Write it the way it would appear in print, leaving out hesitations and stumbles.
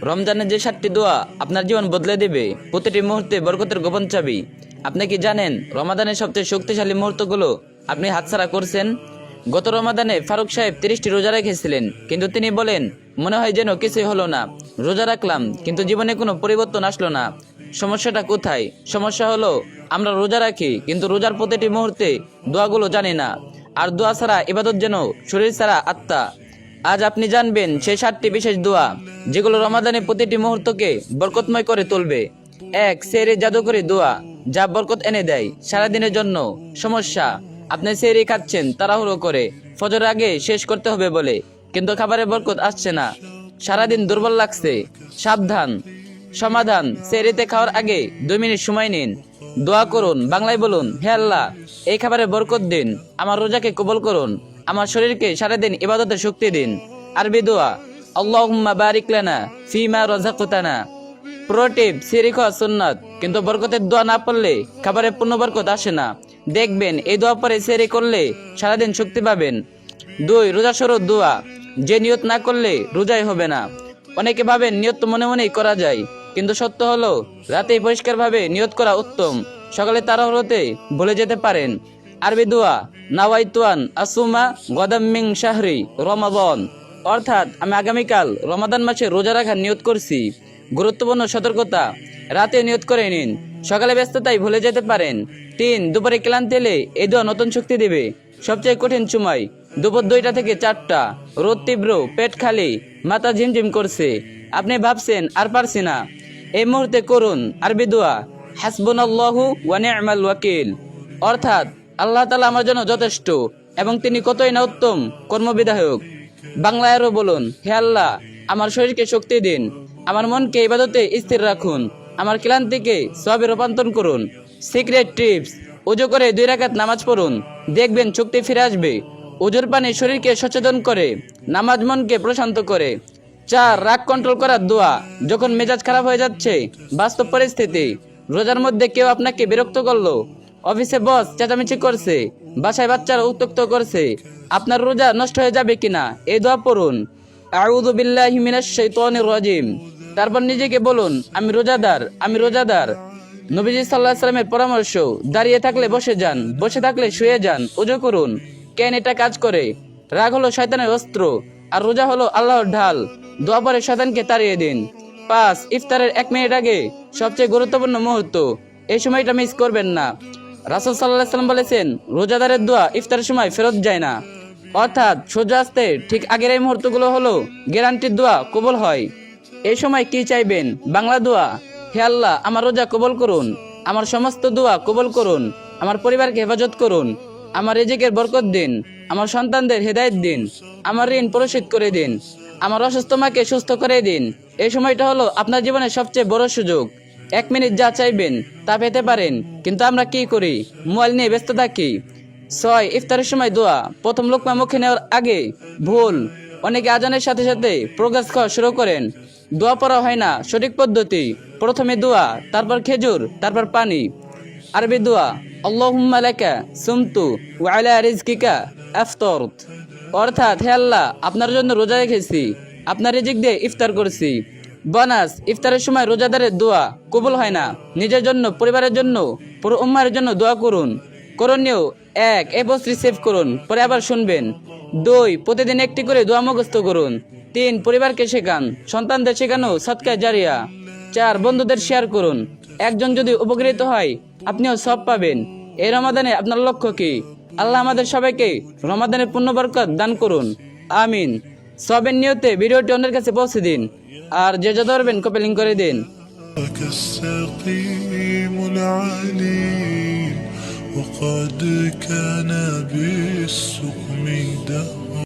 রমজানের যে 7টি দোয়া আপনার জীবন বদলে দেবে, প্রতিটি মুহূর্তে বরকতের গোপন চাবি। আপনি কি জানেন রমাদানের সবচেয়ে শক্তিশালী মুহূর্তগুলো আপনি হাতছাড়া করছেন? গত রমাদানে ফারুক সাহেব 30টি রোজা রেখেছিলেন, কিন্তু তিনি বলেন, মনে হয় যেন কিছুই হলো না। রোজা রাখলাম কিন্তু জীবনে কোনো পরিবর্তন আসলো না। সমস্যাটা কোথায়? সমস্যা হলো আমরা রোজা রাখি কিন্তু রোজার প্রতিটি মুহূর্তে দোয়াগুলো জানি না। আর দোয়া ছাড়া ইবাদত যেন শরীর ছাড়া আত্মা। আজ আপনি জানবেন সেই 7টি বিশেষ দোয়া যেগুলো রমাদানের প্রতিটি মুহূর্তকে বরকতময় করে তুলবে। 1. সেহরি জাদুকরী দোয়া, যা বরকত এনে দেয় সারাদিনের জন্য। সমস্যা, আপনি সেহরি খাচ্ছেন তাড়াহুড়ো করে, ফজর আগে শেষ করতে হবে বলে, কিন্তু খাবারের বরকত আসছে না, সারাদিন দুর্বল লাগছে। সাবধান। সমাধান, সেহরিতে খাওয়ার আগে 2 মিনিট সময় নিন, দোয়া করুন, বাংলায় বলুন, হে আল্লাহ, এই খাবারে বরকত দিন, আমার রোজাকে কবুল করুন, আমার শরীরকে সারাদিন ইবাদতের শক্তি দিন। আরবি দোয়া, আল্লাহুম্মা বারিক লানা ফিমা রাযাকতানা। প্রোটিপ, সেহরি খাওয়া সুন্নাত, কিন্তু বরকতের দোয়া না পড়লে খাবারে পূর্ণ বরকত আসে না। দেখবেন এই দোয়া পরে সেহরি করলে সারাদিন শক্তি পাবেন। 2. রোজা শুরুর দোয়া, যে নিয়ত না করলে রোজাই হবে না। অনেকে ভাবেন নিয়ত তো মনে মনেই করা যায়, কিন্তু সত্য হলো রাতেই পরিষ্কারভাবে নিয়ত করা উত্তম। সকালে তাড়াহুড়োতে ভুলে যেতে পারেন। আরবি দোয়া, নাওয়াইতুয়ান আসুমা গদাম মিন শাহরি রমাদান, অর্থাৎ আমি আগামীকাল রমাদান মাসে রোজা রাখার নিয়ত করছি। গুরুত্বপূর্ণ সতর্কতা, রাতে নিয়ত করে নিন, সকালে ব্যস্ততায় ভুলে যেতে পারেন। 3. দুপুরে ক্লান্তি এলে এই দোয়া নতুন শক্তি দেবে। সবচেয়ে কঠিন সময় দুপুর 2টা থেকে 4টা, রোদ তীব্র, পেট খালি, মাথা ঝিমঝিম করছে, আপনি ভাবছেন আর পারছি না, এই মুহূর্তে করুন আরবি দোয়া, হাসবুনাল্লাহু ওয়া নি'মাল ওয়াকিল, অর্থাৎ আল্লাহ তাআলা আমার জন্য যথেষ্ট এবং তিনি কতই না উত্তম কর্মবিধায়ক। বাংলায় আরো বলুন, হে আল্লাহ, আমার শরীরকে শক্তি দিন, আমার মনকে ইবাদতে স্থির রাখুন, আমার ক্লান্তিকে সওয়াবে রূপান্তর করুন। সিক্রেট টিপস, ওযু করে 2 রাকাত নামাজ পড়ুন, দেখবেন শক্তি ফিরে আসবে। ওযুর পানি শরীরকে সচেতন করে, নামাজ মনকে প্রশান্ত করে। 4. রাগ কন্ট্রোল করার দোয়া, যখন মেজাজ খারাপ হয়ে যাচ্ছে, বাস্তব পরিস্থিতি, রোজার মধ্যে কেউ আপনাকে বিরক্ত করলো, অফিসে বস চেঁচামেচি করছে, বাসায় বাচ্চারা উত্ত্যক্ত করছে, আপনার রোজা নষ্ট হয়ে যাবে কিনা এই দোয়া পড়ুন, আউযু বিল্লাহি মিনাশ শাইতানির রাজিম। তারপর নিজেকে বলুন, আমি রোজাদার, আমি রোজাদার। নবীজি সাল্লাল্লাহু আলাইহি ওয়াসাল্লামের পরামর্শ, দাঁড়িয়ে থাকলে বসে যান, বসে থাকলে শুয়ে যান, ওযু করুন। কেন এটা কাজ করে? রাগ হলো শয়তানের অস্ত্র, আর রোজা হলো আল্লাহর ঢাল। দোয়া পরে শয়তানকে তাড়িয়ে দিন। 5. ইফতারের 1 মিনিট আগে সবচেয়ে গুরুত্বপূর্ণ মুহূর্ত, এই সময়টা মিস করবেন না। রাসূল সাল্লাল্লাহু আলাইহি ওয়াসাল্লাম বলেছেন, রোজাদারের দোয়া ইফতারের সময় ফেরত যায় না, অর্থাৎ সূর্য আসতে ঠিক আগের এই মুহূর্তগুলো হলো গ্যারান্টির দোয়া কবুল হয়। এই সময় কি চাইবেন? বাংলা দোয়া, হে আল্লাহ, আমার রোজা কবুল করুন, আমার সমস্ত দোয়া কবুল করুন, আমার পরিবারকে হেফাজত করুন, আমার রিজিকের বরকত দিন, আমার সন্তানদের হেদায়েত দিন, আমার ঋণ পরিশোধ করে দিন, আমার অসুস্থ মাকে সুস্থ করে দিন। এই সময়টা হলো আপনার জীবনের সবচেয়ে বড় সুযোগ। 1 মিনিট যা চাইবেন তা পেতে পারেন, কিন্তু আমরা কি করি? মোবাইল নিয়ে ব্যস্ত থাকি। 6. ইফতারের সময় দোয়া, প্রথম লোকমা মুখে নেওয়ার আগে ভুল। অনেকে আজানের সাথে সাথে প্রোগ্রেস খাওয়া শুরু করেন। দোয়া পড়া হয় না সঠিক পদ্ধতি, প্রথমে দোয়া, তারপর খেজুর, তারপর পানি। আরবি দোয়া, আল্লাহুম্মা লাকা সুমতু ওয়া আলা রিজকিকা আফতারত, অর্থাৎ হে আল্লাহ, আপনার জন্য রোজা রেখেছি, আপনার রিজিক দিয়ে ইফতার করছি। বোনাস, ইফতারের সময় রোজাদারের দোয়া কবুল হয় না, নিজের জন্য, পরিবারের জন্য, পুরো উম্মার জন্য দোয়া করুন। করণীয়: 1. এই বস্ত্রী সেভ করুন, পরে আবার শুনবেন। 2. প্রতিদিন একটি করে দোয়া মুখস্থ করুন। 3. পরিবারকে শেখান, সন্তানদের শেখানো সদকায়ে জারিয়া। 4. বন্ধুদের শেয়ার করুন, একজন যদি উপকৃত হয় আপনিও সব পাবেন। এই রমাদানে আপনার লক্ষ্য কি? আল্লাহ আমাদের সবাইকে রমাদানের পূর্ণ বরকত দান করুন, আমিন। সবের নিয়তে ভিডিওটি অন্যের কাছে পৌঁছে দিন, আর যে যা ধরবেন কপি লিঙ্ক করে দিন। كالسقيم العليل وقد كان بالسقم دهر